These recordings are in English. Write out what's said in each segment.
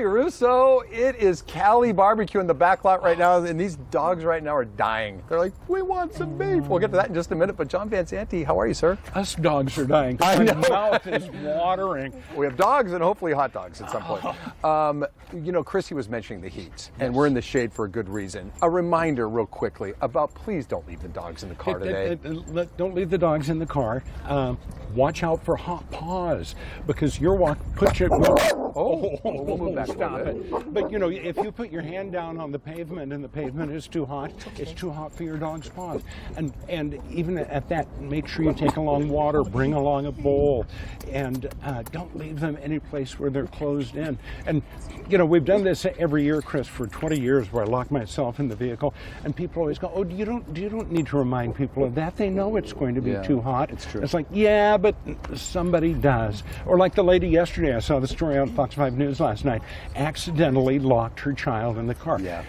Russo, it is Cali barbecue in the back lot right now, and these dogs right now are dying. They're like, we want some beef. We'll get to that in just a minute, but John Van Zanti, how are you, sir? Us dogs are dying. I know. My mouth is watering. We have dogs and hopefully hot dogs at some point. You know, Chrissy was mentioning the heat, and we're in the shade for a good reason. A reminder real quickly about please don't leave the dogs in the car today. Don't leave the dogs in the car. Watch out for hot paws, because you're We'll move back a little bit. But you know, if you put your hand down on the pavement and the pavement is too hot, it's too hot for your dog's paws. And even at that, make sure you take along water, bring along a bowl, and don't leave them any place where they're closed in. And you know, we've done this every year, Chris, for 20 years, where I lock myself in the vehicle, and people always go, "Oh, you don't need to remind people of that. They know it's going to be too hot." It's true. It's like, yeah, but somebody does. Or like the lady yesterday, I saw the story on Fox 5 News last night, accidentally locked her child in the car. Yeah.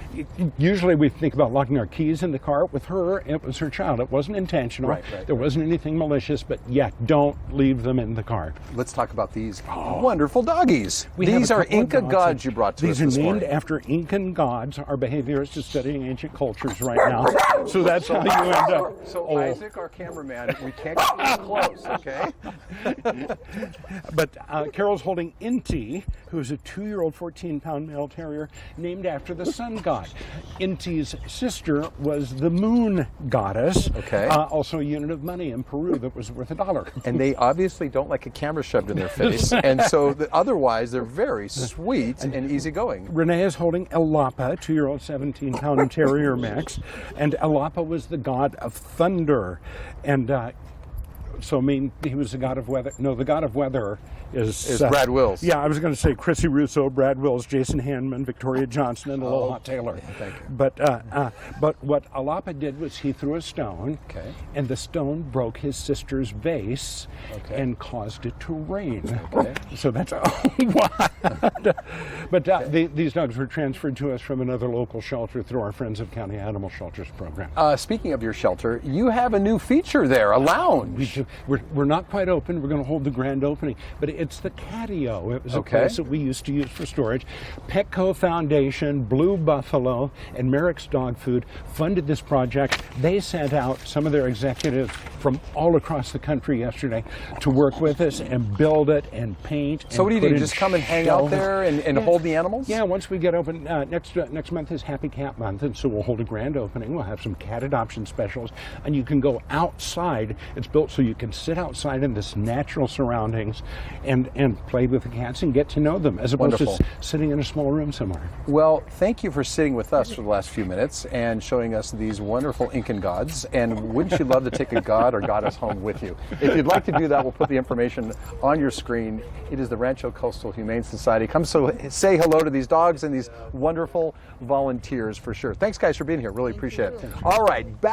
Usually we think about locking our keys in the car. With her, it was her child. It wasn't intentional. There wasn't anything malicious, but yeah, don't leave them in the car. Let's talk about these wonderful doggies. These are Inca gods you brought to us this morning. These are named after Incan gods. Our behaviorist is studying ancient cultures right now. So that's how you end up. So Isaac, our cameraman, we can't get too close, okay? But Carol's holding Inti, who's a 2-year-old 14-pound male terrier named after the sun god. Inti's sister was the moon goddess, also a unit of money in Peru that was worth $1. And they obviously don't like a camera shoved in their face, and so otherwise they're very sweet and easygoing. Renee is holding Elapa, 2-year-old 17-pound terrier mix, and Elapa was the god of thunder, and so he was the god of weather. No, the god of weather is Brad Wills. Yeah, I was going to say Chrissy Russo, Brad Wills, Jason Hanman, Victoria Johnson, and Aloha Taylor. Thank you. But what Elapa did was he threw a stone, and the stone broke his sister's vase and caused it to rain. So that's But these dogs were transferred to us from another local shelter through our Friends of County Animal Shelters program. Speaking of your shelter, you have a new feature there, a lounge. We're not quite open. We're going to hold the grand opening, but it's the Catio. It was a place that we used to use for storage. Petco Foundation, Blue Buffalo, and Merrick's Dog Food funded this project. They sent out some of their executives from all across the country yesterday to work with us and build it and paint. So what do you do? Just come and hang out there and hold the animals? Yeah, once we get open, next month is Happy Cat Month, and so we'll hold a grand opening. We'll have some cat adoption specials, and you can go outside. It's built so you can sit outside in this natural surroundings and play with the cats and get to know them, as opposed to sitting in a small room somewhere. Well, thank you for sitting with us for the last few minutes and showing us these wonderful Incan gods. And wouldn't you love to take a god or goddess home with you? If you'd like to do that, we'll put the information on your screen. It is the Rancho Coastal Humane Society. Come say hello to these dogs and these wonderful volunteers for sure. Thanks, guys, for being here. Really appreciate it. All right. Back